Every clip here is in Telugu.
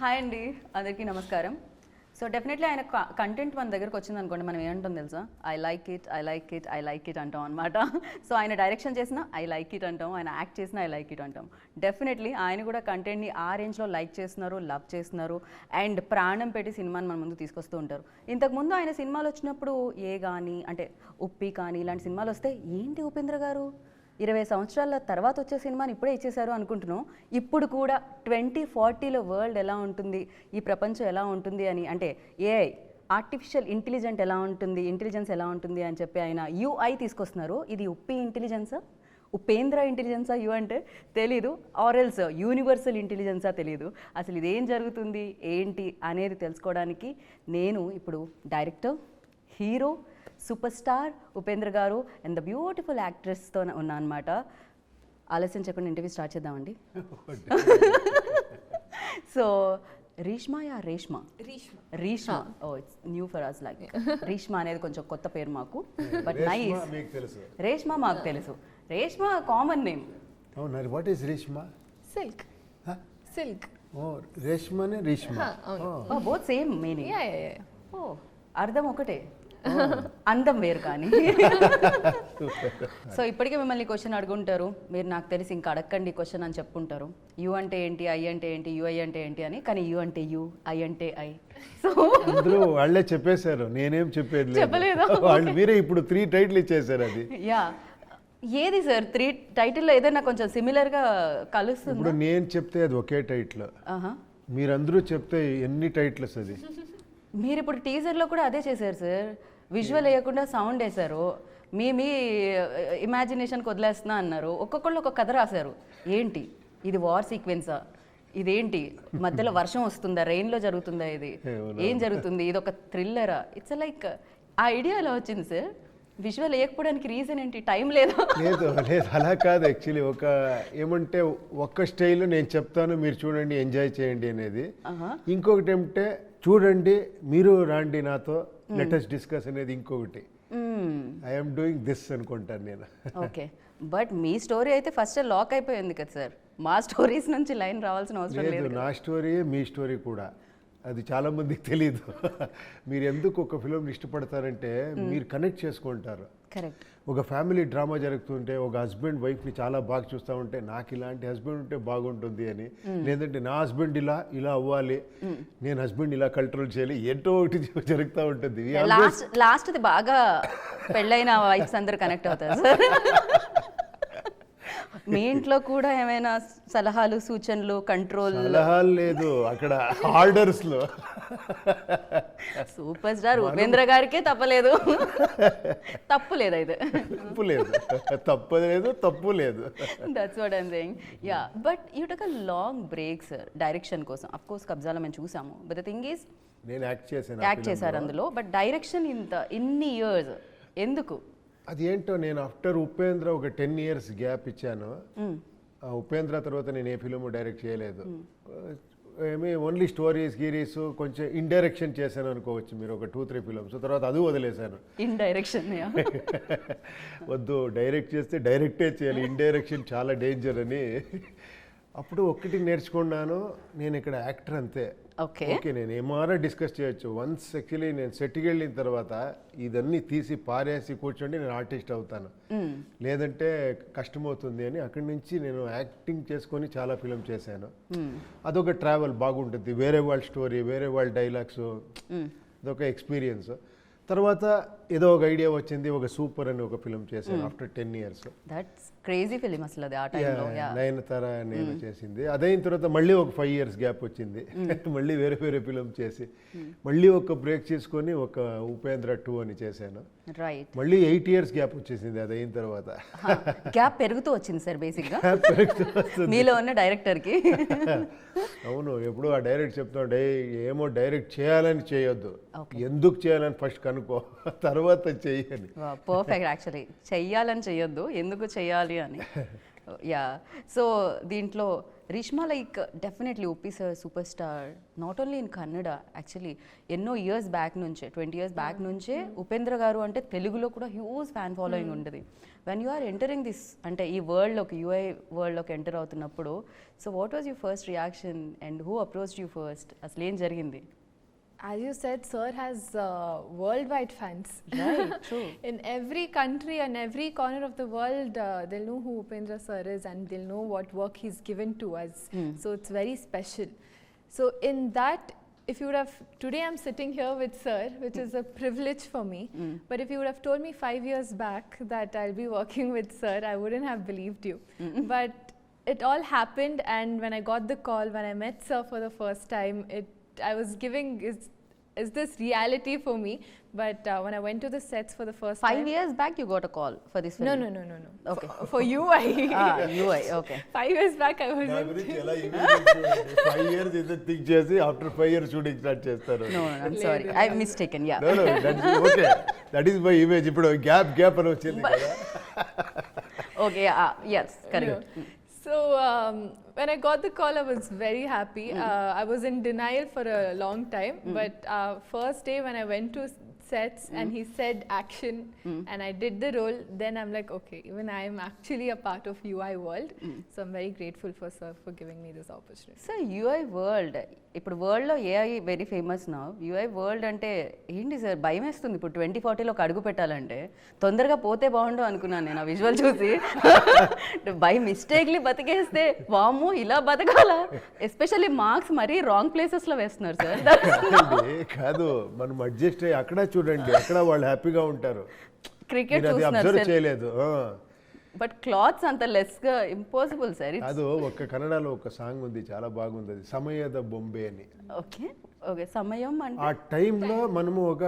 హాయ్ అండి, అందరికీ నమస్కారం. సో డెఫినెట్లీ ఆయన కంటెంట్ మన దగ్గరకు వచ్చింది అనుకోండి, మనం ఏమంటాం తెలుసా, ఐ లైక్ ఇట్ అంటాం అనమాట. సో ఆయన డైరెక్షన్ చేసినా ఐ లైక్ ఇట్ అంటాం, ఆయన యాక్ట్ చేసినా ఐ లైక్ ఇట్ అంటాం. డెఫినెట్లీ ఆయన కూడా కంటెంట్ని ఆ రేంజ్లో లైక్ చేస్తున్నారు, లవ్ చేస్తున్నారు అండ్ ప్రాణం పెట్టి సినిమాని మన ముందు తీసుకొస్తూ ఉంటారు. ఇంతకుముందు ఆయన సినిమాలు వచ్చినప్పుడు ఏ కానీ అంటే ఉప్పి కానీ ఇలాంటి సినిమాలు వస్తే ఏంటి ఉపేంద్ర గారు 20 సంవత్సరాల తర్వాత వచ్చే సినిమాని ఇప్పుడే ఇచ్చేశారు అనుకుంటున్నాం. ఇప్పుడు కూడా 2040లో వరల్డ్ ఎలా ఉంటుంది, ఈ ప్రపంచం ఎలా ఉంటుంది అని, అంటే ఏఐ ఆర్టిఫిషియల్ ఇంటెలిజెంట్ ఎలా ఉంటుంది, ఇంటెలిజెన్స్ ఎలా ఉంటుంది అని చెప్పి ఆయన యూఐ తీసుకొస్తున్నారు. ఇది ఉప్పి ఇంటెలిజెన్సా, ఉపేంద్ర ఇంటెలిజెన్సా, యూ అంటే తెలీదు, ఆర్ఎల్స్ యూనివర్సల్ ఇంటెలిజెన్సా తెలీదు. అసలు ఇదేం జరుగుతుంది ఏంటి అనేది తెలుసుకోవడానికి నేను ఇప్పుడు director, hero, super star Upendra garu and the beautiful యాక్ట్రెస్తో ఉన్నా అనమాట. ఆలస్యం చెప్పండి, ఇంటర్వ్యూ స్టార్ట్ చేద్దామండి. So Reeshma oh it's new for us, like Reeshma అనేది కొంచెం కొత్త పేరు మాకు, బట్ నైస్. రేష్మా మాకు తెలుసు, రేష్మా కామన్ నేమ్. అవునా, వాట్ ఈస్ రేష్మా? సిల్క్. ఓ రేష్మానే రేష్మా, బోత్ సేమ్ మీనింగ్. ఓ అర్థం ఒకటే, అందం వేరు కానీ. సో ఇప్పటికే మిమ్మల్ని క్వశ్చన్ అడుగుంటారు, మీరు నాకు తెలిసి ఇంకా అడగండి క్వశ్చన్ అని చెప్పుకుంటారు. యూ అంటే ఏంటి, ఐ అంటే ఏంటి, యూఐ అంటే ఏంటి అని. కానీ యూ అంటే యూ, ఐ అంటే ఐ. సో అందరూ వాళ్ళే చెప్పేశారు, నేనేం చెప్పేది చెప్పలేదు. వాళ్ళు మీరే ఇప్పుడు 3 టైటిల్ ఇచ్చేసారు. అది యా ఏది సార్ 3 టైటిల్లో ఏదైనా కొంచెం సిమిలర్గా కలుస్తుంది? ఇప్పుడు నేను చెప్తే అది ఒకే టైటిల్, మీరందరూ చెప్తే ఎన్ని టైటిల్స్ అది. మీరు ఇప్పుడు టీజర్లో కూడా అదే చేశారు సార్, విజువల్ వేయకుండా సౌండ్ వేశారు, మీ ఇమాజినేషన్కి వదిలేస్తున్నా అన్నారు. ఒక్కొక్కళ్ళు ఒక కథ రాశారు. ఏంటి ఇది, వార్ సీక్వెన్సా, ఇదేంటి మధ్యలో వర్షం వస్తుందా, రెయిన్లో జరుగుతుందా, ఇది ఏం జరుగుతుంది, ఇది ఒక థ్రిల్లరా? ఇట్స్ లైక్ ఆ ఐడియా ఎలా వచ్చింది సార్? విజువల్ వేయకపోవడానికి రీజన్ ఏంటి, టైం లేదా? లేదు అలా కాదు. యాక్చువల్లీ ఏమంటే ఒక్క స్టైల్ నేను చెప్తాను, మీరు చూడండి ఎంజాయ్ చేయండి అనేది. ఇంకొకటి ఏమంటే చూడండి మీరు రాండి నాతో లెటెస్ట్ డిస్కస్ అనేది ఇంకొకటి. ఐఎమ్ డూయింగ్ దిస్ అనుకుంటాను నేను. ఓకే, బట్ మీ స్టోరీ అయితే ఫస్ట్ లాక్ అయిపోయింది కదా సార్, మా స్టోరీస్ నుంచి లైన్ రావాల్సిన అవసరం లేదు. నా స్టోరీ మీ స్టోరీ కూడా, అది చాలా మందికి తెలీదు. మీరు ఎందుకు ఒక ఫిలిం ఇష్టపడతారంటే మీరు కనెక్ట్ చేసుకుంటారు. కరెక్ట్. ఒక ఫ్యామిలీ డ్రామా జరుగుతుంటే ఒక హస్బెండ్ వైఫ్ని చాలా బాగా చూస్తూ ఉంటే నాకు ఇలాంటి హస్బెండ్ ఉంటే బాగుంటుంది అని, లేదంటే నా హస్బెండ్ ఇలా అవ్వాలి, నేను హస్బెండ్ ఇలా కంట్రోల్ చేయాలి, ఏంటో ఒకటి జరుగుతూ ఉంటుంది. లాస్ట్ బాగా పెళ్ళైన వైఫ్స్ అందరూ కనెక్ట్ అవుతారు సార్. మీ ఇంట్లో కూడా ఏమైనా సలహాలు, సూచనలు, కంట్రోల్? సలహాలు లేదు, అక్కడ ఆర్డర్స్ లో సూపర్ స్టార్ ఉపేంద్ర గారికే తప్పలేదు. తప్పు లేదు అయితే, తప్పు లేదు. That's what I'm saying. Yeah, but you took a long break sir direction కోసం. అఫ్ కోర్స్ కబ్జాలో మేము చూసాము, బట్ ద థింగ్ ఈస్ నేను యాక్ట్ చేశారు అందులో, బట్ డైరెక్షన్ ఇన్ని ఇయర్స్ ఎందుకు? అది ఏంటో, నేను ఆఫ్టర్ ఉపేంద్ర ఒక 10 years గ్యాప్ ఇచ్చాను. ఉపేంద్ర తర్వాత నేను ఏ ఫిలిం డైరెక్ట్ చేయలేదు. ఓన్లీ స్టోరీస్ గీరీస్ కొంచెం ఇండైరెక్షన్ చేశాను అనుకోవచ్చు మీరు, ఒక 2-3 ఫిలిమ్స్. తర్వాత అది వదిలేశాను. ఇండైరెక్షన్ వద్దు, డైరెక్ట్ చేస్తే డైరెక్టే చేయాలి, ఇండైరెక్షన్ చాలా డేంజర్ అని. అప్పుడు ఒక్కటి నేర్చుకున్నాను, నేను ఇక్కడ యాక్టర్ అంతే. ఓకే, నేను ఏమారా డిస్కస్ చేయొచ్చు. వన్స్ యాక్చువల్లీ నేను సెట్కి వెళ్ళిన తర్వాత ఇదన్నీ తీసి పారేసి కూర్చోండి నేను ఆర్టిస్ట్ అవుతాను, లేదంటే కష్టమవుతుంది అని అక్కడి నుంచి నేను యాక్టింగ్ చేసుకొని చాలా ఫిలిం చేశాను. అదొక ట్రావెల్ బాగుంటుంది, వేరే వాళ్ళ స్టోరీ, వేరే వాళ్ళ డైలాగ్స్, అదొక ఎక్స్పీరియన్స్. తర్వాత ఏదో ఒక ఐడియా వచ్చింది, ఒక సూపర్ అని ఒక ఫిలిం చేశాను after 10 years. That's crazy film అసలు అది, ఆ టైంలో. నయనతార నేను చేసింది. అదైన తర్వాత మళ్ళీ ఒక 5 years గ్యాప్ వచ్చింది. మళ్ళీ వేరే ఫిలిం చేసి మళ్ళీ ఒక బ్రేక్ చేసుకొని ఒక ఉపేంద్ర 2 అని చేశాను. రైట్. మళ్ళీ 8 years గ్యాప్ వచ్చేసింది అది అయిన తర్వాత. గ్యాప్ పెరుగుతూ వచ్చింది సార్ బేసిక్గా మీలో ఉన్న డైరెక్టర్కి. అవును, ఎప్పుడు ఆ డైరెక్ట్ చెప్తాడు, ఏమో డైరెక్ట్ చేయాలని చేయొద్దు, ఎందుకు చేయాలని ఫస్ట్ కనుక్కో, తర్వాత చెయ్యని. పర్ఫెక్ట్. యాక్చువల్లీ చెయ్యాలని చెయ్యొద్దు, ఎందుకు చెయ్యాలి అని. యా, సో దీంట్లో Reeshma like definitely OP sir super star not only in Kannada actually ఎన్నో ఇయర్స్ బ్యాక్ నుంచే 20 years బ్యాక్ నుంచే ఉపేంద్ర గారు అంటే తెలుగులో కూడా హ్యూజ్ ఫ్యాన్ ఫాలోయింగ్ ఉంటుంది. When you are entering this అంటే ఈ వరల్డ్లోకి యూఐ వరల్డ్లోకి ఎంటర్ అవుతున్నప్పుడు so what was your first reaction and who approached you first, అసలు ఏం జరిగింది? As you said, Sir has worldwide fans. Right, true. In every country and every corner of the world, they'll know who Upendra Sir is and they'll know what work he's given to us. So it's very special. So in that, if you would have, today I'm sitting here with Sir, which is a privilege for me. But if you would have told me 5 years back that I'll be working with Sir, I wouldn't have believed you. But it all happened, and when I got the call, when I met Sir for the first time, I was giving, is this reality for me? But when I went to the sets for the first 5 time. years back you got a call for this film? No. Okay. For UI. UI, okay. 5 years back I was. నా గురించి ఎలా 5 years అయితే థింక్ చేసి ఆఫ్టర్ 5 years షూటింగ్ స్టార్ట్ చేస్తారు. No, I'm sorry. I'm mistaken, yeah. No, okay that is my image. ఇప్పుడు గ్యాప్ అని వచ్చింది కదా. Okay, yes, correct. So when I got the call, I was very happy. I was in denial for a long time, but first day when I went to sets and he said action and I did the role, then I'm like, okay, even I am actually a part of UI world. So I'm very grateful for Sir for giving me this opportunity. So UI world ఇప్పుడు వరల్డ్లో ఏఐ వెరీ ఫేమస్ నా. యూఐ వరల్డ్ అంటే ఏంటి సార్ భయం వేస్తుంది ఇప్పుడు 2040లోకి అడుగు పెట్టాలంటే. తొందరగా పోతే బాగుండు అనుకున్నాను నేను ఆ విజువల్ చూసి. బై మిస్టేక్లీ బతికేస్తే వాము ఇలా బతకాలా, ఎస్పెషల్లీ మార్క్స్ మరీ రాంగ్ ప్లేసెస్లో వేస్తున్నారు సార్. కాదు మనం అడ్జస్ట్ అయ్యి అక్కడ చూడండి, అక్కడ వాళ్ళు హ్యాపీగా ఉంటారు. క్రికెట్ అది చూస్తున్నారు అబ్జర్వ్ సార్, చేయలేదు. బట్ క్లాత్స్ అంత లెస్గా ఇంపాసిబుల్ సార్. అది ఒక కన్నడలో ఒక సాంగ్ ఉంది చాలా బాగుంది, అది సమయద బొంబే అని. ఓకే ఓకే సమయం అంటే ఆ టైంలో మనము ఒక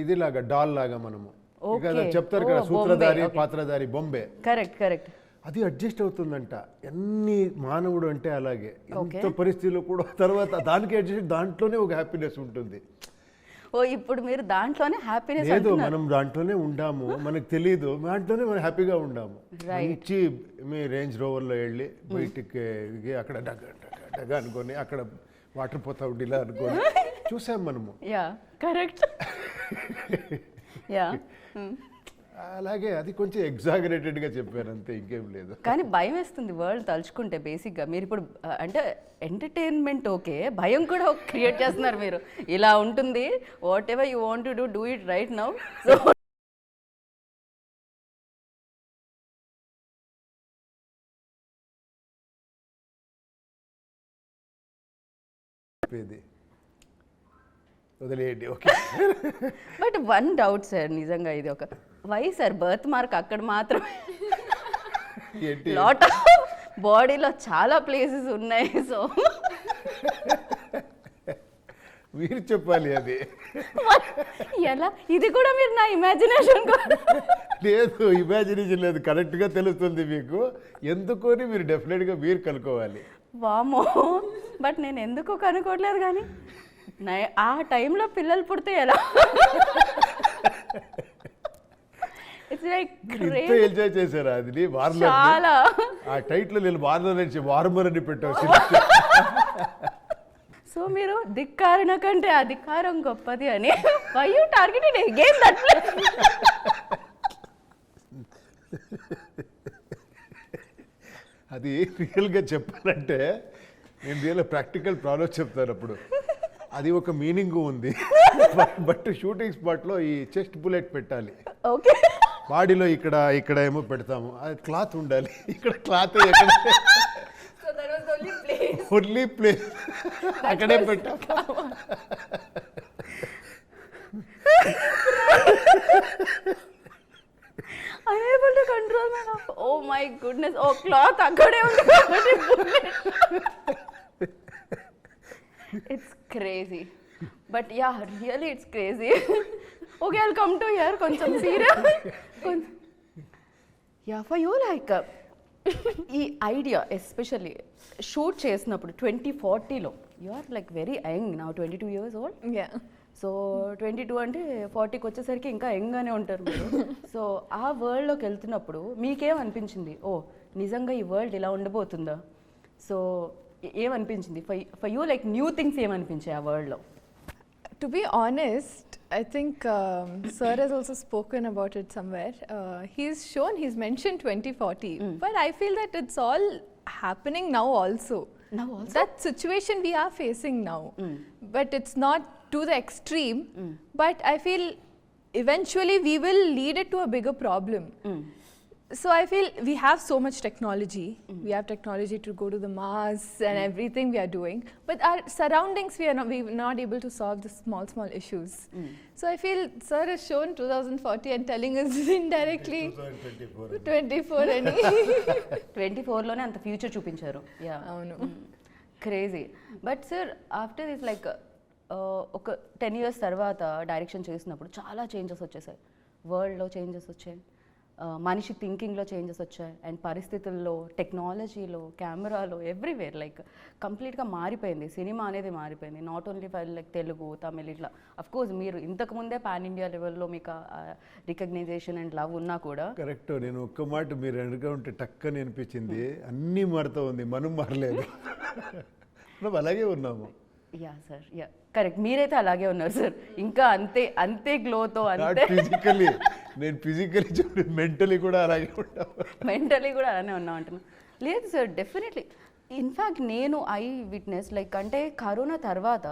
ఇదిలాగా డాల్ లాగా మనము కదా చెప్తారు కదా, సూత్రధారి పాత్రధారి బొంబే. కరెక్ట్. అది అడ్జస్ట్ అవుతుందంట. ఎన్ని మానవుడు అంటే అలాగే ఎంత పరిస్థితుల్లో కూడా తర్వాత దానికి అడ్జస్ట్, దాంట్లోనే ఒక హ్యాపీనెస్ ఉంటుంది. ఓ ఇప్పుడు మీరు దాంట్లోనే హ్యాపీనెస్ లేదు మనం దాంట్లోనే ఉండాము, మనకు తెలియదు, దాంట్లోనే మనం హ్యాపీగా ఉండాము. మంచి మీ రేంజ్ రోవర్లో వెళ్ళి బయటికి అక్కడ డగ అనుకొని అక్కడ వాటర్ పోతా ఉండి ఇలా అనుకొని చూసాం మనము. Yeah correct. యా అలాగే అది కొంచెం ఎగ్జాగరేటెడ్గా చెప్పారు అంతే, ఇంకేం లేదు. కానీ భయం వేస్తుంది వరల్డ్ తలుచుకుంటే. బేసిక్గా మీరు ఇప్పుడు అంటే ఎంటర్టైన్మెంట్ ఓకే, భయం కూడా క్రియేట్ చేస్తున్నారు మీరు. ఇలా ఉంటుంది, whatever you want to do it right now. So వదిలేయండి okay. But one doubt sir, నిజంగా ఇది ఒక వై సార్ బర్త్ మార్క్ అక్కడ మాత్రమే, లాట్ ఆఫ్ బాడీలో చాలా ప్లేసెస్ ఉన్నాయి. సో మీరు చెప్పాలి అది. ఎలా ఇది కూడా మీరు నా ఇమాజినేషన్ లేదు, ఇమాజినేషన్ లేదు, కరెక్ట్గా తెలుస్తుంది మీకు. ఎందుకని మీరు డెఫినెట్గా మీరు కనుక్కోవాలి. వామో, బట్ నేను ఎందుకో కనుక్కోవట్లేదు. కానీ ఆ టైంలో పిల్లలు పుడితే ఎలా? ఇట్స్ లైక్ ఇంత ఎంజాయ్ చేశారా అది వార్నర్? చాలా. ఆ టైటిల్ నేను వార్నర్ నుంచి వార్మర్ అని పెట్టాను. సో మీరు ధిక్కారణ కంటే అధికారం గొప్పది అని why you targeted again that place? అది రియల్గా చెప్పాలంటే నేను రియల్ ప్రాక్టికల్ ప్రాబ్లమ్స్ చెప్తాను అప్పుడు. అది ఒక మీనింగ్ ఉంది, బట్ షూటింగ్ స్పాట్లో ఈ చెస్ట్ బుల్లెట్ పెట్టాలి. ఓకే, బాడీలో ఇక్కడ ఏమో పెడతాము, అది క్లాత్ ఉండాలి. ఇక్కడ క్లాత్ ఎక్కడ ఓన్లీ ప్లేస్ అక్కడే పెట్టాము. unable to control my laugh. Oh my goodness. Oh, cloth akkade undi kabatti bullet. It's crazy. But yeah, really it's crazy. Okay, I'll come to here koncham serious. Yeah, for you like ఈ ఐడియా ఎస్పెషల్లీ షూట్ చేసినప్పుడు 2040లో you are like very young now, 22 years old. Yeah. So 22 అంటే 40కి వచ్చేసరికి ఇంకా యంగ్గానే ఉంటారు మీరు. సో ఆ వరల్డ్లోకి వెళ్తున్నప్పుడు మీకేం అనిపించింది? ఓ నిజంగా ఈ వరల్డ్ ఇలా ఉండబోతుందా? సో ఏమనిపించింది for you like new things ఏమనిపించాయి ఆ వరల్డ్లో? To be honest, I think Sir has also spoken about it somewhere. He's mentioned 2040, but I feel that it's all happening now also. Now also? That situation we are facing now, but it's not to the extreme, but I feel eventually we will lead it to a bigger problem. So I feel we have so much technology. We have technology to go to the Mars and everything we are doing. But our surroundings, we're not able to solve the small issues. So I feel Sir has shown 2040 and telling us indirectly 24 అని. 24లోనే అంత ఫ్యూచర్ చూపించారు. యా, అవును. Crazy. But sir after this like ఒక 10 years తర్వాత డైరెక్షన్ చేసినప్పుడు చాలా చేంజెస్ వచ్చేసాయి. వరల్డ్లో చేంజెస్ వచ్చాయి, మనిషి థింకింగ్లో చేంజెస్ వచ్చాయి, అండ్ పరిస్థితుల్లో, టెక్నాలజీలో, కెమెరాలో, ఎవ్రీవేర్ లైక్ కంప్లీట్గా మారిపోయింది. సినిమా అనేది మారిపోయింది. Not only for like Telugu, Tamil ఇట్లా. అఫ్కోర్స్ మీరు ఇంతకుముందే పాన్ ఇండియా లెవెల్లో మీకు రికగ్నైజేషన్ అండ్ లవ్ ఉన్నా కూడా. కరెక్ట్. నేను ఒక్క మాట మీరు వెనక ఉంటే టక్కని అనిపించింది, అన్నీ మారుతూ ఉంది, మనం మారలేదు. మనం అలాగే ఉన్నాము. Yeah sir, yeah correct. మీరైతే అలాగే ఉన్నారు సార్, ఇంకా అంతే గ్లోతో. అంతే ఫిజికలీ, నేను ఫిజికలీ చూడండి, మెంటలీ కూడా అలాగే ఉంటాను. మెంటలీ కూడా అలానే ఉన్నాం అంటున్నాను. లేదు సార్, డెఫినెట్లీ. ఇన్ఫ్యాక్ట్ నేను ఐ విట్నెస్ లైక్ అంటే కరోనా తర్వాత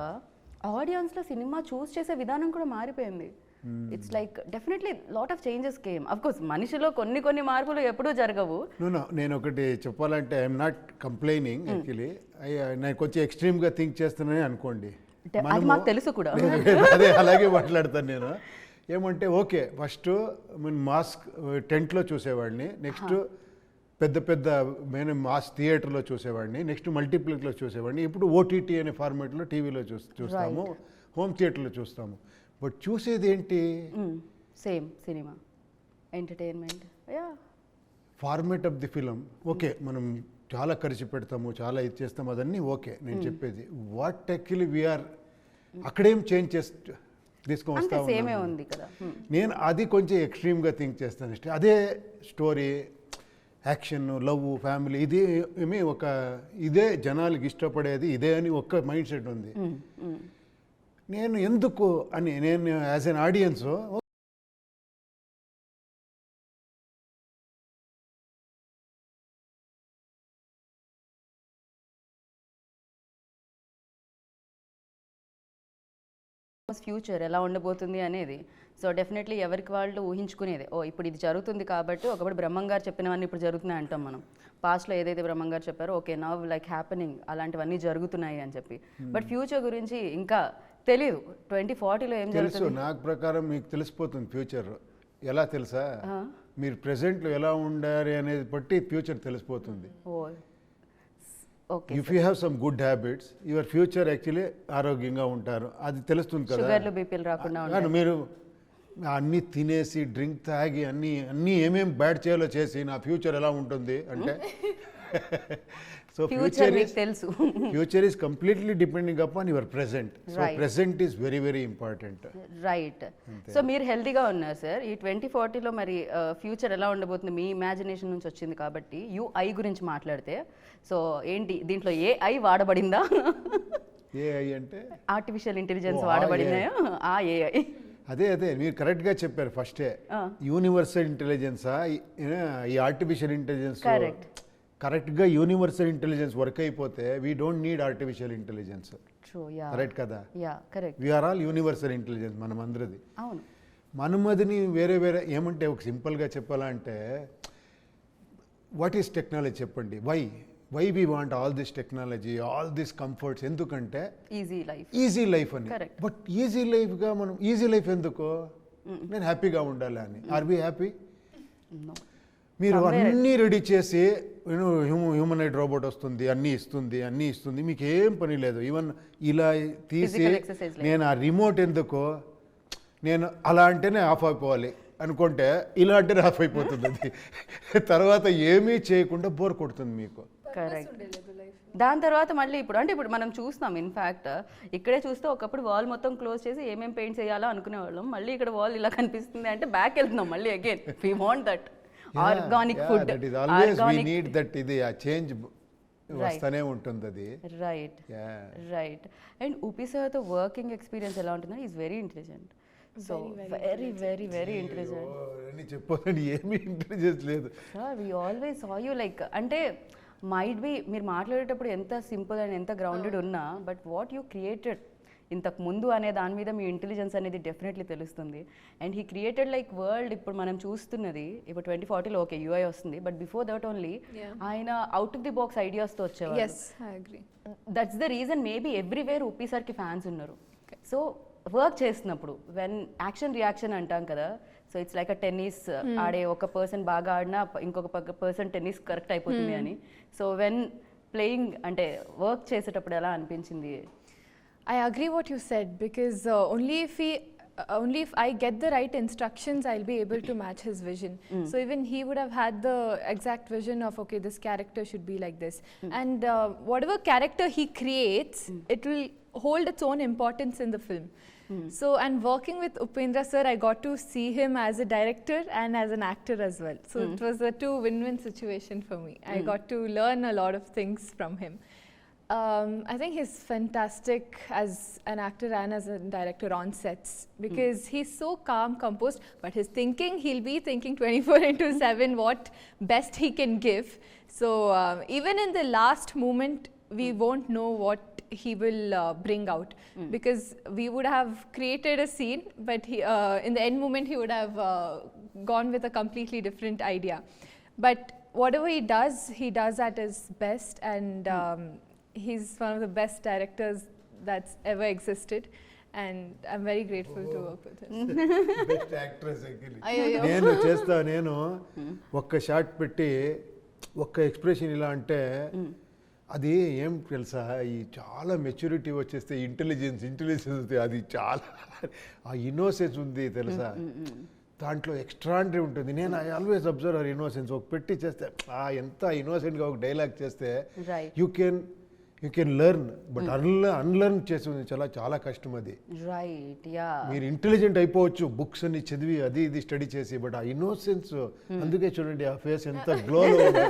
ఆడియన్స్లో సినిమా చూస్ చేసే విధానం కూడా మారిపోయింది. It's like definitely lot of changes came. Of course మనిషిలో కొన్ని మార్పులు ఎప్పుడూ జరగవు. నేను ఒకటి చెప్పాలంటే ఐఎమ్ నాట్ కంప్లైనింగ్ యాక్చువల్లీ. నేను కొంచెం ఎక్స్ట్రీమ్గా థింక్ చేస్తున్నానని అనుకోండి, అది మాకు తెలుసు కూడా. అదే అలాగే మాట్లాడతాను నేను. ఏమంటే ఓకే, ఫస్ట్ మాస్క్ టెంట్లో చూసేవాడిని, నెక్స్ట్ పెద్ద మేము మాస్ థియేటర్లో చూసేవాడిని, నెక్స్ట్ మల్టీప్లెక్స్లో చూసేవాడిని, ఇప్పుడు ఓటీటీ అనే ఫార్మాట్లో టీవీలో చూస్తాము, హోమ్ థియేటర్లో చూస్తాము. బట్ చూసేది ఏంటి? Same cinema, entertainment. Yeah, format of the film okay, మనం చాలా ఖర్చు పెడతాము, చాలా ఇది చేస్తాము, అదన్నీ ఓకే. నేను చెప్పేది వాట్ యాక్చువల్లీ వీఆర్ అక్కడేం చేంజ్ తీసుకొని వస్తా సేమే ఉంది కదా. నేను అది కొంచెం ఎక్స్ట్రీమ్గా థింక్ చేస్తాను. అదే స్టోరీ, యాక్షన్, లవ్, ఫ్యామిలీ, ఇది ఏమి ఒక ఇదే జనాలకి ఇష్టపడేది ఇదే అని ఒక్క మైండ్ సెట్ ఉంది. నేను ఎందుకు అని నేను యాజ్ ఎన్ ఆడియన్స్ ఫ్యూచర్ ఎలా ఉండబోతుంది అనేది. సో డెఫినెట్లీ ఎవరికి వాళ్ళు ఊహించుకునేది, ఓ ఇప్పుడు ఇది జరుగుతుంది కాబట్టి ఒకప్పుడు బ్రహ్మంగారు చెప్పినవన్నీ ఇప్పుడు జరుగుతున్నాయి అంటాం మనం. పాస్ట్లో ఏదైతే బ్రహ్మంగారు చెప్పారో ఓకే నవ్ లైక్ హ్యాపెనింగ్, అలాంటివన్నీ జరుగుతున్నాయి అని చెప్పి. బట్ ఫ్యూచర్ గురించి ఇంకా తెలియదు. 2040లో ఏం జరుగుతుంది నాకు ప్రకారం మీకు తెలిసిపోతుంది ఫ్యూచర్. ఎలా తెలుసా? మీరు ప్రెసెంట్లో ఎలా ఉండాలి అనేది బట్టి ఫ్యూచర్ తెలిసిపోతుంది. If you have some good habits, your future actually ఆరోగ్యంగా ఉంటారు, అది తెలుస్తుంది కదా. షుగర్లు బీపీలు రాకుండా మీరు అన్నీ తినేసి డ్రింక్ తాగి అన్నీ ఏమేమి బ్యాడ్ చేయాలో చేసి నా ఫ్యూచర్ ఎలా ఉంటుంది అంటే so future is completely depending upon your present. So present is very very important. Right. So మీరు హెల్తీగా ఉన్నారు సార్. ఈ 2040లో మరి ఫ్యూచర్ ఎలా ఉండబోతుంది మీ ఇమాజినేషన్ నుంచి వచ్చింది కాబట్టి యూఐ గురించి మాట్లాడితే, సో ఏంటి దీంట్లో ఏఐ వాడబడిందా? ఏఐ అంటే ఆర్టిఫిషియల్ ఇంటెలిజెన్స్ వాడబడిందా? ఆ ఏఐ అదే మీరు కరెక్ట్గా చెప్పారు. ఫస్టే యూనివర్సల్ ఇంటెలిజెన్సా ఈ ఆర్టిఫిషియల్ ఇంటెలిజెన్స్ కరెక్ట్గా యూనివర్సల్ ఇంటెలిజెన్స్ వర్క్ అయిపోతే we don't need artificial intelligence. Correct కదా? వీఆర్ ఆల్ యూనివర్సల్ ఇంటెలిజెన్స్ మనం అందరిది. మనమదిని వేరే ఏమంటే ఒక సింపుల్గా చెప్పాలంటే వాట్ ఈస్ టెక్నాలజీ చెప్పండి. Why we want all this technology, all this comforts? ఎందుకంటే ఈజీ లైఫ్ అని. బట్ ఈజీ లైఫ్గా మనం ఈజీ లైఫ్ ఎందుకు? నేను హ్యాపీగా ఉండాలి అని. Are we happy? మీరు అన్నీ రెడీ చేసి హ్యూమనైడ్ రోబోట్ వస్తుంది, అన్నీ ఇస్తుంది, మీకు ఏం పని లేదు. ఈవెన్ ఇలా తీసి నేను ఆ రిమోట్ ఎందుకో, నేను అలా అంటేనే ఆఫ్ అయిపోవాలి అనుకుంటే ఇలా అంటేనే ఆఫ్ అయిపోతుంది. అది తర్వాత ఏమీ చేయకుండా బోర్ కొడుతుంది మీకు. కరెక్ట్. దాని తర్వాత మళ్ళీ ఇప్పుడు మనం చూస్తాం. ఇన్ఫ్యాక్ట్ ఇక్కడే చూస్తే ఒకప్పుడు వాల్ మొత్తం క్లోజ్ చేసి ఏమేమి పెయింట్ చేయాలో అనుకునేవాళ్ళం. మళ్ళీ ఇక్కడ వాల్ ఇలా కనిపిస్తుంది అంటే బ్యాక్ వెళ్తున్నాం మళ్ళీ again. We want that organic food. That is always we need that. ఇది ఆ చేంజ్ వస్తూనే ఉంటుంది అది. Right Yeah. Right. And Uppi సార్తో వర్కింగ్ ఎక్స్పీరియన్స్ ఎలా ఉంటుందంటే is very intelligent. So very very very intelligent. అని చెప్పొద్దండి, ఏమీ ఇంటెలిజెన్స్ లేదు. Sir we always saw you like అంటే మైట్ బి మీరు మాట్లాడేటప్పుడు ఎంత సింపుల్ అండ్ ఎంత గ్రౌండెడ్ ఉన్నా బట్ వాట్ యూ క్రియేటెడ్ ఇంతకు ముందు అనే దాని మీద మీ ఇంటెలిజెన్స్ అనేది డెఫినెట్లీ తెలుస్తుంది. And he created like world ఇప్పుడు మనం చూస్తున్నది ఇప్పుడు 2040లో ఓకే యూఐ వస్తుంది బట్ బిఫోర్ దట్ ఓన్లీ ఆయన అవుట్ ఆఫ్ ది బాక్స్ ఐడియాస్తో వచ్చేవారు. Yes, I agree. That's the reason maybe everywhere Uppi సార్కి ఫ్యాన్స్ ఉన్నారు. సో వర్క్ చేస్తున్నప్పుడు వెన్ యాక్షన్ రియాక్షన్ అంటాం కదా, so it's like a tennis ఆడే ఒక పర్సన్ బాగా ఆడినా ఇంకొక పర్సన్ టెన్నిస్ కరెక్ట్ అయిపోతుంది అని. సో వెన్ ప్లేయింగ్ అంటే వర్క్ చేసేటప్పుడు ఎలా అనిపించింది? I agree what you said because only if I get the right instructions, I'll be able to match his vision. So even he would have had the exact vision of okay, this character should be like this, and whatever character he creates, it will hold its own importance in the film. So and working with Upendra sir, I got to see him as a director and as an actor as well. So it was a two win-win situation for me. I got to learn a lot of things from him. I think he's fantastic as an actor and as a director on sets because he's so calm, composed, but his thinking, he'll be thinking 24/7 what best he can give. So even in the last moment, we won't know what he will bring out because we would have created a scene, but in the end moment, he would have gone with a completely different idea. But whatever he does at his best, and he's one of the best directors that's ever existed, and I'm very grateful to work with him. Best actress అయ్యయ్యో. నేను ఒక్క షాట్ పెట్టి ఒక్క ఎక్స్ప్రెషన్ ఇలా అంటే అది ఏం తెలుసా, ఈ చాలా మెచ్యూరిటీ వచ్చేస్తే ఇంటెలిజెన్స్ అది చాలా ఆ ఇన్నోసెన్స్ ఉంది తెలుసా, దాంట్లో ఎక్స్ట్రాండరీ ఉంటుంది. నేను I always observe hour innocence. ఒక పెట్టి చేస్తే ఎంత ఇన్నోసెంట్గా ఒక డైలాగ్ చేస్తే you can learn, but unlearn చేస్తుంది చాలా కష్టం అది. రైట్. యా, మీరు ఇంటెలిజెంట్ అయిపోవచ్చు బుక్స్ అన్ని చదివి అది ఇది స్టడీ చేసి, బట్ ఆ ఇన్నోసెన్స్ అందుకే చూడండి ఆ ఫేస్ ఎంత గ్లోలో ఉంది.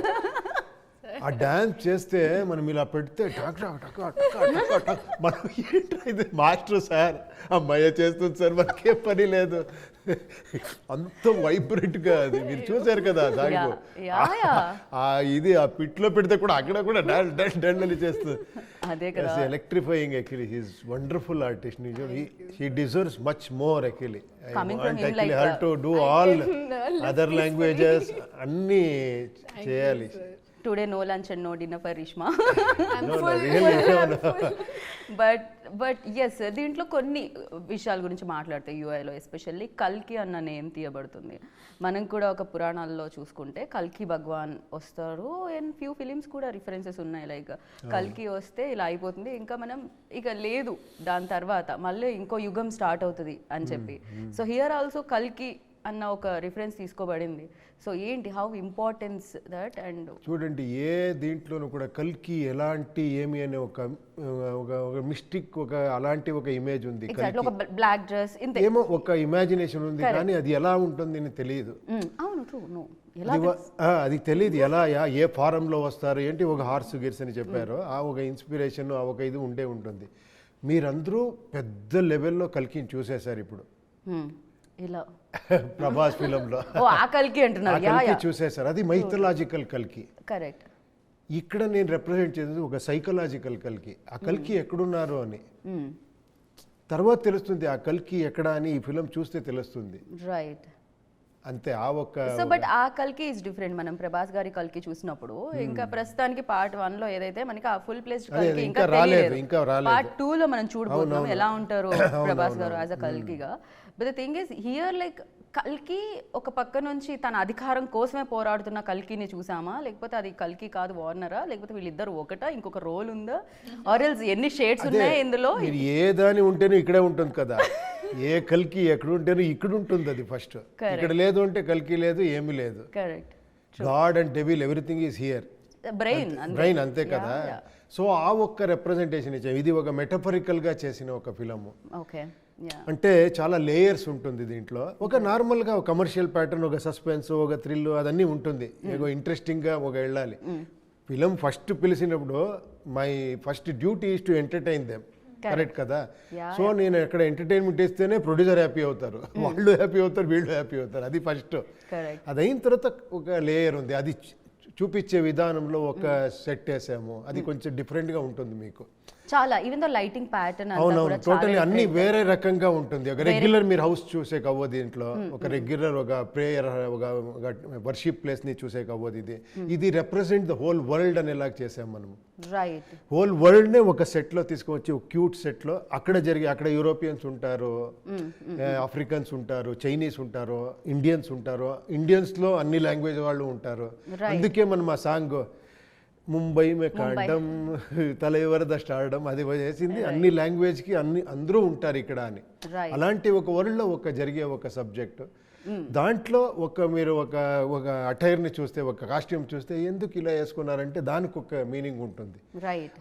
ఆ డాన్స్ చేస్తే మనం ఇలా పెడితే మనం ఏంటి మాస్టర్ సార్ అమ్మాయి చేస్తుంది సార్, మనకే పని లేదు, అంత వైబ్రెంట్గా అది మీరు చూసారు కదా. దానికి ఇది ఆ పిట్లో పెడితే కూడా అక్కడ కూడా డాన్స్ అని చేస్తుంది. అదే కదా, electrifying actually. He's wonderful artist. He deserves much more actually. Her to do all other languages అన్నీ చేయాలి. Today no lunch and no dinner for Reshma. No, really. But yes, దీంట్లో కొన్ని విషయాల గురించి మాట్లాడితే యూఐలో ఎస్పెషల్లీ కల్కి అన్న నేమ్ తీయబడుతుంది. మనం కూడా ఒక పురాణాల్లో చూసుకుంటే కల్కి భగవాన్ వస్తారు అండ్ ఫ్యూ ఫిలిమ్స్ కూడా రిఫరెన్సెస్ ఉన్నాయి. లైక్ కల్కి వస్తే ఇలా అయిపోతుంది, ఇంకా మనం ఇక లేదు దాని తర్వాత మళ్ళీ ఇంకో యుగం స్టార్ట్ అవుతుంది అని చెప్పి. సో హియర్ ఆల్సో కల్కి అన్న ఒక రిఫరెన్స్ తీసుకోబడింది. సో ఏంటి హౌ ఇంపార్టెన్స్ దట్? అండ్ చూడండి, ఏ దీంట్లోనూ కూడా కల్కి ఎలాంటి ఏమి అనే ఒక మిస్టిక్ ఒక అలాంటి ఒక ఇమేజ్ ఉంది. ఒక బ్లాక్ డ్రెస్ ఏమో ఒక ఇమాజినేషన్ ఉంది, కానీ అది ఎలా ఉంటుంది అని తెలియదు. అవును, ట్రూ. నో, అది తెలియదు ఎలా ఏ ఫారంలో వస్తారు ఏంటి. ఒక హార్స్ గిర్స్ అని చెప్పారు, ఆ ఒక ఇన్స్పిరేషన్ ఆ ఒక ఇది ఉండే ఉంటుంది. మీరందరూ పెద్ద లెవెల్లో కల్కిని చూసేశారు ఇప్పుడు ఇలా ప్రభాస్ ఫిలంలో. ఆ కల్కి అంటున్నారు, చూసేశారు. అది మైథలాజికల్ కల్కి. కరెక్ట్. ఇక్కడ నేను రిప్రజెంట్ చేసేది ఒక సైకలాజికల్ కల్కి. ఆ కల్కి ఎక్కడున్నారు అని తర్వాత తెలుస్తుంది. ఆ కల్కి ఎక్కడ అని ఈ ఫిలం చూస్తే తెలుస్తుంది. రైట్. అంతే. ఆ ఒక్క సో బట్ ఆ కల్కి ఇస్ డిఫరెంట్. మనం ప్రభాస్ గారి కల్కి చూసినప్పుడు ఇంకా ప్రస్తుతానికి పార్ట్ 1 లో ఏదైతే మనకి ఆ ఫుల్ ప్లేస్ కల్కి ఇంకా రాలేదు. పార్ట్ 2 లో మనం చూడబోతున్నాం ఎలా ఉంటారు ప్రభాస్ గారు యాజ్ అ కల్కిగా. But the thing is here like కల్కి ఒక పక్క నుంచి తన అధికారం కోసమే పోరాడుతున్న కల్కిని చూసామా, లేకపోతే అది కల్కి కాదు వార్నరా, లేకపోతే వీళ్ళిద్దరు ఒకటా, ఇంకొక రోల్ ఉందా, ఆర్ ఎల్స్ ఎన్ని షేడ్స్ ఉన్నాయి ఇందులో? మీరు ఏ దాని ఉంటేనే ఇక్కడే ఉంటుంది కదా. ఏ కల్కి ఎక్కడ ఉంటేనో ఇక్కడ ఉంటుంది అది ఫస్ట్. ఇక్కడ లేదు అంటే కల్కి లేదు, ఏమీ లేదు. Correct. God and devil everything is here. Brain అంతే కదా. సో ఆ ఒక్క రిప్రజెంటేషన్ ఇచ్చాం. ఇది ఒక మెటఫరికల్గా చేసిన ఒక ఫిలము. ఓకే. అంటే చాలా లేయర్స్ ఉంటుంది దీంట్లో. ఒక నార్మల్గా ఒక కమర్షియల్ ప్యాటర్న్, ఒక సస్పెన్స్, ఒక థ్రిల్ అదన్నీ ఉంటుంది. ఏదో ఇంట్రెస్టింగ్గా ఒక వెళ్ళాలి. ఫిలం ఫస్ట్ పిలిచినప్పుడు my first duty is to entertain them, correct కదా. సో నేను ఎక్కడ ఎంటర్టైన్మెంట్ ఇస్తేనే ప్రొడ్యూసర్ హ్యాపీ అవుతారు, వాళ్ళు హ్యాపీ అవుతారు, వీళ్ళు హ్యాపీ అవుతారు, అది ఫస్ట్. అది అయిన తర్వాత ఒక లేయర్ ఉంది, అది చూపించే విధానంలో ఒక సెట్ వేసాము, అది కొంచెం డిఫరెంట్గా ఉంటుంది మీకు చాలా. ఈవెన్ దో లైటింగ్ ప్యాటర్న్ అవునవును, టోటలీ అన్ని వేరే రకంగా ఉంటుంది. ఒక రెగ్యులర్ మీరు హౌస్ చూసే కవ్వదు దీంట్లో, ఒక రెగ్యులర్ ఒక ప్రేయర్ ఒక వర్షిప్ ప్లేస్ ని చూసే కవ్వదు. ఇది రిప్రజెంట్ ద హోల్ వరల్డ్ అనేలాగా చేసాం మనం. రైట్, హోల్ వరల్డ్ నే ఒక సెట్ లో తీసుకొచ్చి, ఒక క్యూట్ సెట్ లో అక్కడ యూరోపియన్స్ ఉంటారు, ఆఫ్రికన్స్ ఉంటారు, చైనీస్ ఉంటారు, ఇండియన్స్ ఉంటారు, ఇండియన్స్ లో అన్ని లాంగ్వేజ్ వాళ్ళు ఉంటారు. అందుకే మనం ఆ సాంగ్ ముంబై మే కాండం తలైవరద స్టార్డం అది వేసింది అన్ని లాంగ్వేజ్కి అందరూ ఉంటారు ఇక్కడ అని. అలాంటి ఒక వరల్డ్లో ఒక జరిగే ఒక సబ్జెక్ట్, దాంట్లో మీరు ఒక అటైర్ని చూస్తే, ఒక కాస్ట్యూమ్ చూస్తే ఎందుకు ఇలా వేసుకున్నారంటే దానికి ఒక మీనింగ్ ఉంటుంది.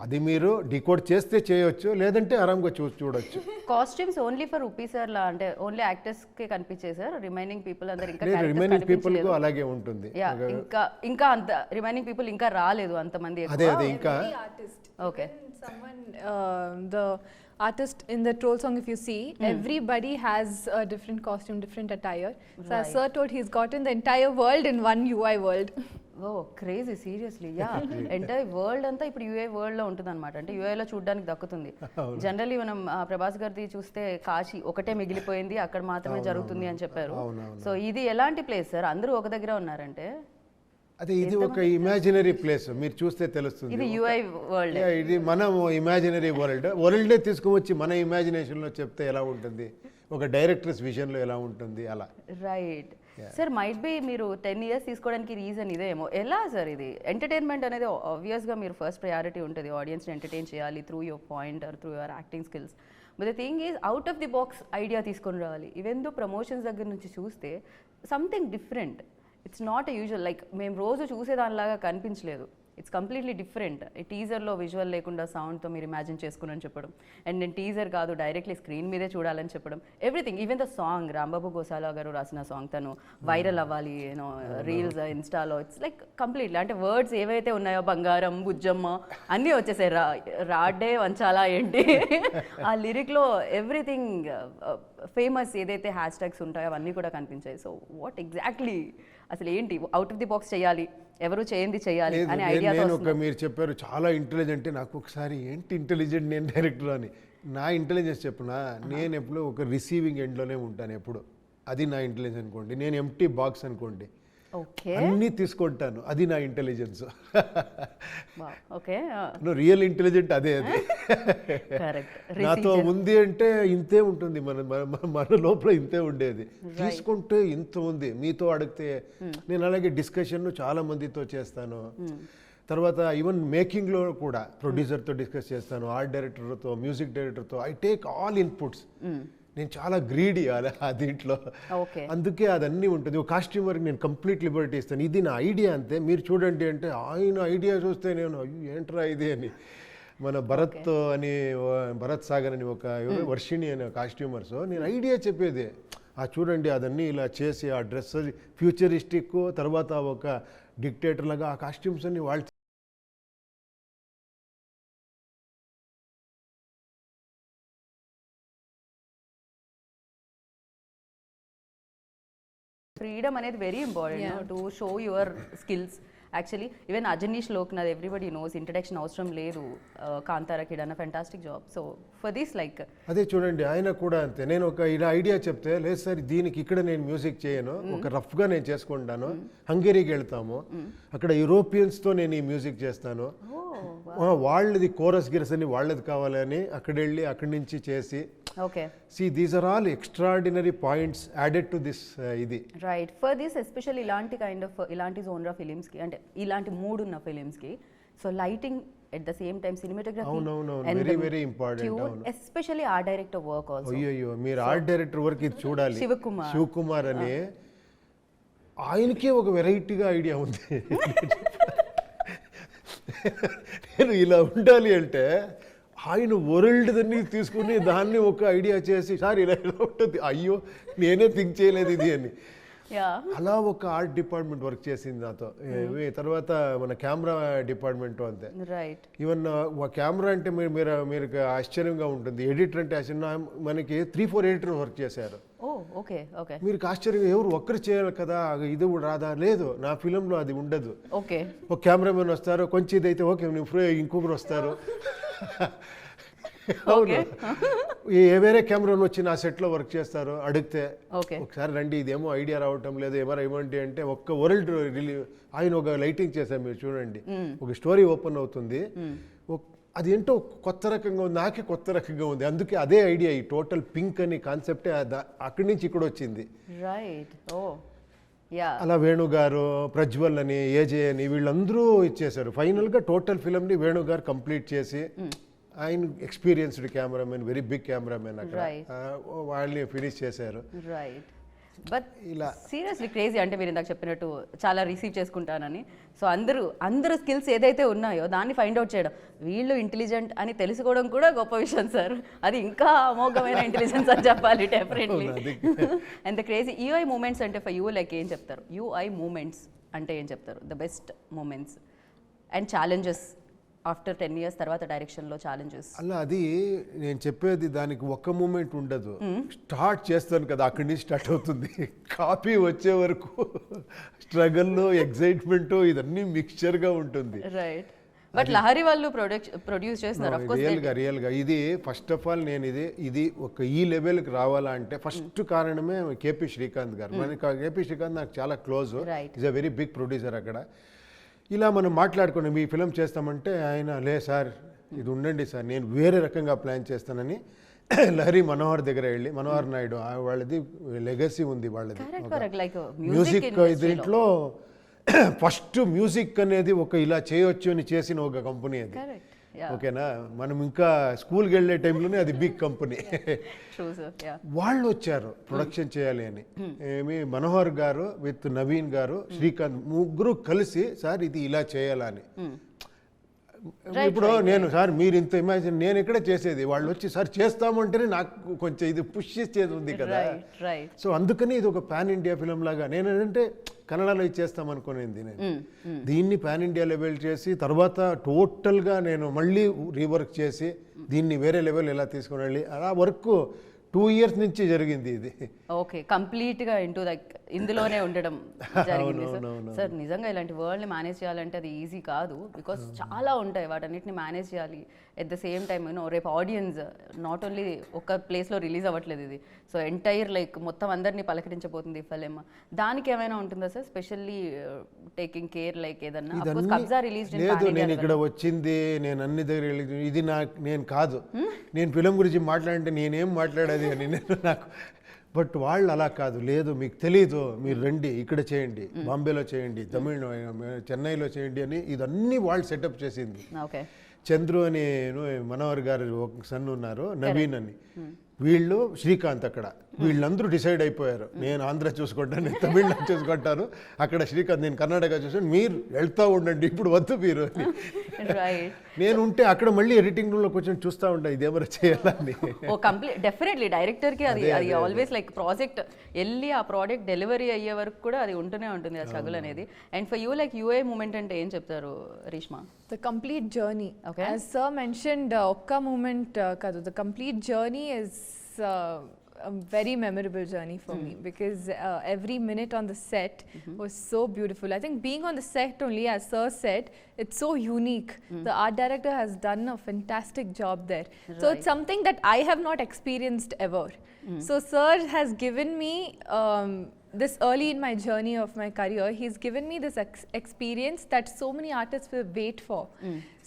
అది మీరు డికోడ్ చేస్తే చేయొచ్చు, లేదంటే ఆరాంగా చూడొచ్చు. కాస్ట్యూమ్స్ ఓన్లీ ఫర్ రూపీ సార్ లా అంటే ఓన్లీ యాక్టర్స్ కే కనిపించాయి సార్, రిమైనింగ్ పీపుల్ అందరూ ఇంకా రిమైనింగ్ పీపుల్ కు అలాగే ఉంటుంది. ఇంకా అంత రిమైనింగ్ పీపుల్ ఇంకా రాలేదు అంతమంది. అదే ఇంకా okay, the artist in the troll song, if you see, everybody has a different costume, different attire. So as Sir told, he's gotten the entire world in one UI world. ఓ crazy, seriously. Yeah, entire world అంతా ఇప్పుడు యూఏ వరల్డ్ లో ఉంటుంది అనమాట. అంటే యూఏలో చూడడానికి దక్కుతుంది. జనరల్లీ మనం ప్రభాస్ గారిది చూస్తే కాశీ ఒకటే మిగిలిపోయింది, అక్కడ మాత్రమే జరుగుతుంది అని చెప్పారు. సో ఇది ఎలాంటి ప్లేస్ సార్, అందరూ ఒక దగ్గర ఉన్నారంటే? అదే ఇది ఒక ఇమాజినరీ ప్లేస్, మీరు చూస్తే తెలుస్తుంది. ఇది యూఐ వరల్డ్, ఇది మనం ఇమాజినరీ వరల్డే తీసుకువచ్చి మన ఇమాజినేషన్ లో చెప్తే ఎలా ఉంటుంది, ఒక డైరెక్టర్స్ విజన్ లో ఎలా ఉంటుంది అలా. రైట్ సార్, మైట్ బి మీరు 10 years తీసుకోవడానికి రీజన్ ఇదేమో. ఎలా సార్ ఇది ఎంటర్టైన్మెంట్ అనేది ఆబ్వియస్గా మీరు ఫస్ట్ ప్రయారిటీ ఉంటుంది, ఆడియన్స్ని ఎంటర్టైన్ చేయాలి through your point or through your acting skills. But the thing is out of the box idea తీసుకొని రావాలి. ఈవెన్ దో ప్రమోషన్స్ దగ్గర నుంచి చూస్తే something different. It's not a usual, like మేము రోజు చూసేదానిలాగా కనిపించలేదు. It's completely different. ఈ టీజర్లో విజువల్ లేకుండా సౌండ్తో మీరు ఇమాజిన్ చేసుకుని చెప్పడం, అండ్ నేను టీజర్ కాదు డైరెక్ట్లీ స్క్రీన్ మీదే చూడాలని చెప్పడం, everything. Even the song, Rambabu Gosala garu రాసిన సాంగ్, తను వైరల్ అవ్వాలి యూనో రీల్స్ ఇన్స్టాలో. ఇట్స్ లైక్ కంప్లీట్లీ అంటే వర్డ్స్ ఏవైతే ఉన్నాయో బంగారం, బుజ్జమ్మ అన్నీ వచ్చేసాయి. రాడ్డే వంచాలా ఏంటి ఆ లిరిక్లో ఎవ్రీథింగ్ ఫేమస్ ఏదైతే హ్యాష్ ట్యాగ్స్ ఉంటాయో అవన్నీ కూడా కనిపించాయి. సో వాట్ ఎగ్జాక్ట్లీ అసలు ఏంటి అవుట్ ఆఫ్ ది బాక్స్ చేయాలి, ఎవరు చేయండి చేయాలి అనే ఐడియా? మీరు చెప్పారు చాలా ఇంటెలిజెంట్. నాకు ఒకసారి ఏంటి ఇంటెలిజెంట్ నేను డైరెక్టర్ అని, నా ఇంటెలిజెన్స్ చెప్పునా, నేను ఎప్పుడు ఒక రిసీవింగ్ ఎండ్లోనే ఉంటాను ఎప్పుడు. అది నా ఇంటెలిజెన్స్ అనుకోండి. నేను ఎంప్టీ బాక్స్ అనుకోండి, అన్నీ తీసుకుంటాను, అది నా ఇంటెలిజెన్స్. రియల్ ఇంటెలిజెంట్ అదే. అది నాతో ఉంది అంటే ఇంతే ఉంటుంది, మన లోపల ఇంతే ఉండేది. తీసుకుంటే ఇంత ఉంది. మీతో అడిగితే నేను అలాగే డిస్కషన్ చాలా మందితో చేస్తాను. తర్వాత ఈవెన్ మేకింగ్లో కూడా ప్రొడ్యూసర్తో డిస్కస్ చేస్తాను, ఆర్ట్ డైరెక్టర్తో, మ్యూజిక్ డైరెక్టర్తో. I take all inputs. నేను చాలా గ్రీడీ దీంట్లో, అందుకే అదన్నీ ఉంటుంది. ఒక కాస్ట్యూమర్కి నేను కంప్లీట్ లిబర్టీ ఇస్తాను. ఇది నా ఐడియా అంతే, మీరు చూడండి అంటే ఆయన ఐడియా చూస్తే నేను ఏంట్రా ఇది అని. మన భరత్ సాగర్ అని ఒక వర్షిణి అనే కాస్ట్యూమర్స్, నేను ఐడియా చెప్పేది చూడండి అదన్నీ ఇలా చేసి ఆ డ్రెస్ ఫ్యూచరిస్టిక్, తర్వాత ఒక డిక్టేటర్ లాగా ఆ కాస్ట్యూమ్స్ అన్ని వాళ్ళు ఫ్రీడమ్ అనేది very important to show your skills. Actually even Ajaneesh Loknath everybody knows, introduction అవసరం లేదు. కాంతారా కిడ్ అన్న fantastic job. So for this like అదే చూడండి ఆయన కూడా అంతే. నేను ఒక ఇలా ఐడియా చెప్తే, లేదు సార్ దీనికి ఇక్కడ నేను మ్యూజిక్ చేయను, ఒక రఫ్గా నేను చేసుకుంటాను, హంగేరీకి వెళ్తాము, అక్కడ యూరోపియన్స్తో నేను ఈ మ్యూజిక్ చేస్తాను, వాళ్ళది కోరస్ గిరస్ అని వాళ్ళది కావాలని అక్కడ వెళ్ళి అక్కడి నుంచి చేసి. Okay, see these are all extraordinary points added to this ఇది రైట్. ఫర్ దిస్ ఎస్పెషల్లీ ఇలాంటి కైండ్ ఆఫ్ ఇలాంటి జోనర్ ఫిలిమ్స్కి, అంటే ఇలాంటి మూడ్ ఉన్న ఫిలిమ్స్కి, so lighting at the same time cinematography very very important. Especially art director work also. అయ్యో మీరు ఆర్ట్ డైరెక్టర్ వర్క్ ఇది చూడాలి. శివకుమార్ అని ఆయనకే ఒక వెరైటీగా ఐడియా ఉంది. నేను ఇలా ఉండాలి అంటే ఆయన వరల్డ్ దాన్ని తీసుకుని దాన్ని ఒక ఐడియా చేసి, సార్ ఇలా ఇలా ఉంటుంది, అయ్యో నేనే థింక్ చేయలేదు ఇది అని. యా అలా ఒక ఆర్ట్ డిపార్ట్మెంట్ వర్క్ చేసింది నాతో. తర్వాత మన కెమెరా డిపార్ట్మెంట్ అంతే. రైట్. ఈవెన్ కెమెరా అంటే మీరు ఆశ్చర్యంగా ఉంటుంది. ఎడిటర్ అంటే ఆశ్చర్యం. మనకి 3-4 ఎడిటర్ వర్క్ చేశారు. ఓ ఓకే ఓకే. మీరు ఆశ్చర్యం, ఎవరు ఒక్కరు చేయాలి కదా, ఇది రాదా? లేదు, నా ఫిలంలో అది ఉండదు. ఓకే. ఒక కెమెరామెన్ వస్తారు, కొంచెం ఇదైతే ఓకే, ఇంకొకరు వస్తారు. అవును, వేరే కెమెరాను వచ్చి నా సెట్లో వర్క్ చేస్తారు. అడిగితే ఒకసారి రండి, ఇదేమో ఐడియా రావటం లేదు, ఎవరు ఏమంటే అంటే ఒక్క వరల్డ్ ఆయన ఒక లైటింగ్ చేశారు, మీరు చూడండి, ఒక స్టోరీ ఓపెన్ అవుతుంది, అది ఏంటో కొత్త రకంగా ఉంది, నాకే కొత్త రకంగా ఉంది. అందుకే అదే ఐడియా, ఈ టోటల్ పింక్ అని కాన్సెప్టే అక్కడి నుంచి ఇక్కడ వచ్చింది. రైట్. ఓ అలా వేణు గారు, ప్రజ్వల్ అని, ఏజే అని వీళ్ళందరూ ఇచ్చేశారు. ఫైనల్గా టోటల్ ఫిల్మ్ని వేణు గారు కంప్లీట్ చేసి, ఆయన experienced cameraman, very big cameraman, అక్కడ వాళ్ళని ఫినిష్ చేశారు. రైట్. బట్ ఇలా సీరియస్లీ క్రేజీ. అంటే మీరు ఇందాక చెప్పినట్టు చాలా రిసీవ్ చేసుకుంటానని, సో అందరూ స్కిల్స్ ఏదైతే ఉన్నాయో దాన్ని ఫైండ్ అవుట్ చేయడం, వీళ్ళు ఇంటెలిజెంట్ అని తెలుసుకోవడం కూడా గొప్ప విషయం సార్. అది ఇంకా అమోఘమైన ఇంటెలిజెన్స్ అని చెప్పాలి definitely. And the crazy UI moments అంటే ఫర్ యూ లైక్ ఏం చెప్తారు? యూఐ మూమెంట్స్ అంటే ఏం చెప్తారు? The best moments and challenges after 10 years తర్వాత డైరెక్షన్లో ఛాలెంజెస్. అలా అది నేను చెప్పేది, దానికి ఒక్క మూమెంట్ ఉండదు. స్టార్ట్ చేస్తాను కదా, అక్కడి నుంచి స్టార్ట్ అవుతుంది. కాపీ వచ్చే వరకు స్ట్రగల్, ఎగ్జైట్మెంట్, ఇదన్నీ మిక్స్చర్గా ఉంటుంది. రైట్. బట్ లహరి వాళ్ళు ప్రొడ్యూస్ చేస్తున్నారు. రియల్గా ఇది ఫస్ట్ ఆఫ్ ఆల్ నేను ఇది ఒక ఈ లెవెల్కి రావాలంటే ఫస్ట్ కారణమే కేపీ శ్రీకాంత్ గారు. మనకి కేపీ శ్రీకాంత్ నాకు చాలా close, is a very big producer. అక్కడ ఇలా మనం మాట్లాడుకున్నాం, ఈ ఫిలం చేస్తామంటే ఆయన, లే సార్ ఇది ఉండండి సార్, నేను వేరే రకంగా ప్లాన్ చేస్తానని లహరి మనోహర్ దగ్గర వెళ్ళి, మనోహర్ నాయుడు వాళ్ళది లెగసీ ఉంది, వాళ్ళది మ్యూజిక్ దీంట్లో ఫస్ట్ మ్యూజిక్ అనేది ఒక ఇలా చేయొచ్చు అని చేసిన ఒక కంపెనీ అది. ఓకేనా, మనం ఇంకా స్కూల్కి వెళ్ళే టైంలోనే అది బిగ్ కంపెనీ. వాళ్ళు వచ్చారు ప్రొడక్షన్ చేయాలి అని. ఏమి మనోహర్ గారు విత్ నవీన్ గారు, శ్రీకాంత్, ముగ్గురు కలిసి సార్ ఇది ఇలా చేయాలని. ఇప్పుడు నేను సార్ మీరు ఇంత ఇమాజిన్, నేను ఎక్కడే చేసేది, వాళ్ళు వచ్చి సార్ చేస్తామంటేనే నాకు కొంచెం ఇది పుష్ చేసేది ఉంది కదా. సో అందుకని ఇది ఒక పాన్ ఇండియా ఫిలం లాగా, నేను ఏంటంటే కన్నడలో ఇచ్చేస్తాం అనుకునేది నేను. దీన్ని పాన్ ఇండియా లెవెల్ చేసి తర్వాత టోటల్గా నేను మళ్ళీ రీవర్క్ చేసి దీన్ని వేరే లెవెల్ ఎలా తీసుకుని వెళ్ళి, అలా వర్క్ 2 years నుంచి జరిగింది ఇది. ఓకే, కంప్లీట్గా ఇందులోనే ఉండడం జరిగింది సార్. నిజంగా ఇలాంటి వరల్డ్ని మేనేజ్ చేయాలంటే అది ఈజీ కాదు, బికాస్ చాలా ఉంటాయి, వాటన్నిటిని మేనేజ్ చేయాలి. ఎట్ ద సేమ్ టైమ్ రేపు ఆడియన్స్ నాట్ ఓన్లీ ఒక ప్లేస్లో రిలీజ్ అవ్వట్లేదు ఇది, సో ఎంటైర్ మొత్తం అందరినీ పలకరించబోతుంది ఫిలిం. దానికి ఏమైనా ఉంటుందా సార్ స్పెషల్లీ టేకింగ్ కేర్ ఏదన్నా? కబ్జా రిలీజ్ లేదు, నేను ఇక్కడ వచ్చింది, నేను అన్ని దగ్గర ఇది నేను కాదు, నేను ఫిలిం గురించి మాట్లాడంటే నేనేం మాట్లాడేది అని నాకు. బట్ వాళ్ళు అలా కాదు, లేదు మీకు తెలీదు, మీరు రండి ఇక్కడ చేయండి, బాంబేలో చేయండి, చెన్నైలో చేయండి అని ఇదన్నీ వాళ్ళు సెటప్ చేసింది. చంద్రు అని మనోహర్ గారు ఒక సన్ ఉన్నారు, నవీన్ అని, వీళ్ళు శ్రీకాంత్, అక్కడ వీళ్ళందరూ డిసైడ్ అయిపోయారు, నేను ఆంధ్ర చూసుకుంటాను, నేను తమిళనాడు చూసుకుంటాను, అక్కడ శ్రీకాంత్ నేను కర్ణాటక చూసాను, మీరు వెళ్తూ ఉండండి, ఇప్పుడు వద్దు మీరు అని. నేను ఉంటే అక్కడ మళ్ళీ ఎడిటింగ్ రూమ్లో కూర్చొని చూస్తూ ఉంటా ఇదేమరా చేయాలని. ఓ కంప్లీట్ డెఫినెట్లీ డైరెక్టర్కి అది ఆల్వేస్ ప్రాజెక్ట్ వెళ్ళి ఆ ప్రోడక్ట్ డెలివరీ అయ్యే వరకు కూడా అది ఉంటూనే ఉంటుంది ఆ స్ట్రగుల్ అనేది. And for you UI moment అంటే ఏం చెప్తారు Reeshma? The complete journey. Okay. As sir mentioned, okka moment kadu. The complete journey is a very memorable journey for me, because every minute on the set was so beautiful. I think being on the set only, as sir said, it's so unique. The art director has done a fantastic job there. So it's something that I have not experienced ever. So sir has given me this early in my journey of my career, he's given me this experience that so many artists will wait for.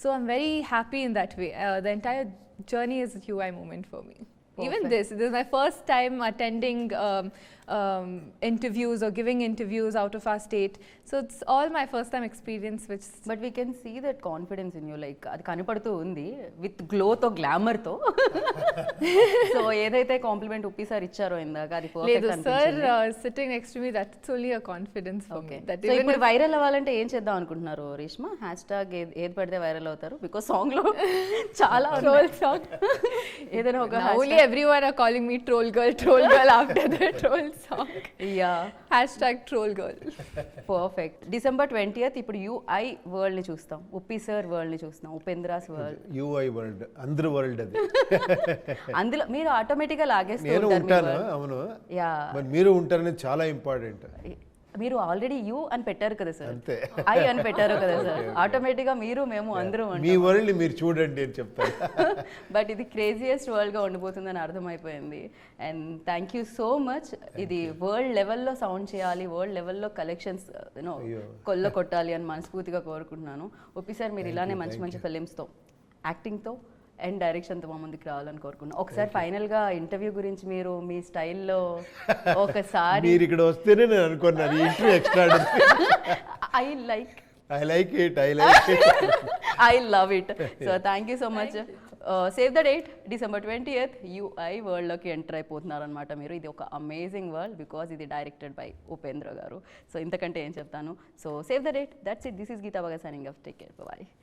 So I'm very happy in that way. The entire journey is a UI moment for me. Perfect. Even this is my first time attending interviews or giving interviews out of our state. So it's all my first time experience. But we can see that confidence in you, అది కనపడుతూ ఉంది విత్ గ్లోతో, గ్లామర్తో. సో ఏదైతే కాంప్లిమెంట్ ఉప్పి సార్ ఇచ్చారో ఇందాక అది పర్ఫెక్ట్ అనిపించింది. Sir sitting next to me, that's only a confidence for me. That so ఇప్పుడు వైరల్ అవ్వాలంటే ఏం చేద్దాం అనుకుంటున్నారు రీష్మా? హ్యాష్‌ట్యాగ్ ఏది పడితే వైరల్ అవుతారు, బికాజ్ సాంగ్ లో చాలా సాంగ్ ఏదైనా ఒక only everyone are calling me troll girl after the troll song. Yeah Hashtag troll girl. Perfect. December 20th ఇప్పుడు యూఐ వరల్డ్ని చూస్తాం, ఉప్పి సార్ వరల్డ్ని చూస్తాం, ఉపేంద్రాస్ వరల్డ్. యూఐ వరల్డ్, అందరి వరల్డ్ అది. అందులో మీరు ఆటోమేటిక్గా లాగేస్తూ నేను ఉంటారు మీ ఉంటాను, world. అవును. యా మరి మీరు ఉంటారనేది చాలా ఇంపార్టెంట్. మీరు ఆల్రెడీ యూ అని పెట్టారు కదా సార్, అంతే. ఐ అని పెట్టారు కదా సార్, ఆటోమేటిక్గా మీరు మేము అందరూ మీ వరల్డ్ మీరు చూడండి అని చెప్తాను. బట్ ఇది క్రేజియస్ట్ వరల్డ్గా ఉండిపోతుందని అర్థమైపోయింది. And thank you so much. ఇది వరల్డ్ లెవెల్లో సౌండ్ చేయాలి, వరల్డ్ లెవెల్లో కలెక్షన్స్ యూనో కొల్ల కొట్టాలి అని మనస్ఫూర్తిగా కోరుకుంటున్నాను. ఒప్పి సార్ మీరు ఇలానే మంచి మంచి ఫిలిమ్స్తో, యాక్టింగ్తో అండ్ డైరెక్షన్తో మా ముందుకు రావాలని కోరుకున్నాను. ఒకసారి ఫైనల్గా ఇంటర్వ్యూ గురించి మీరు మీ స్టైల్లో ఒకసారి మీరు ఇక్కడ వస్తేనే నేను అనుకున్నాను ఈ interview extra. I like it. I love it. So thank you so much. Save the date, December 20th, UI world లోకి ఎంటర్ అయిపోతున్నారు అనమాట మీరు. ఇది ఒక అమేజింగ్ వరల్డ్ బికాజ్ ఇది directed by Upendra garu. So ఇంతకంటే ఏం చెప్తాను. So save the date, that's it. This is Geetha బగా signing off. Take care, bye.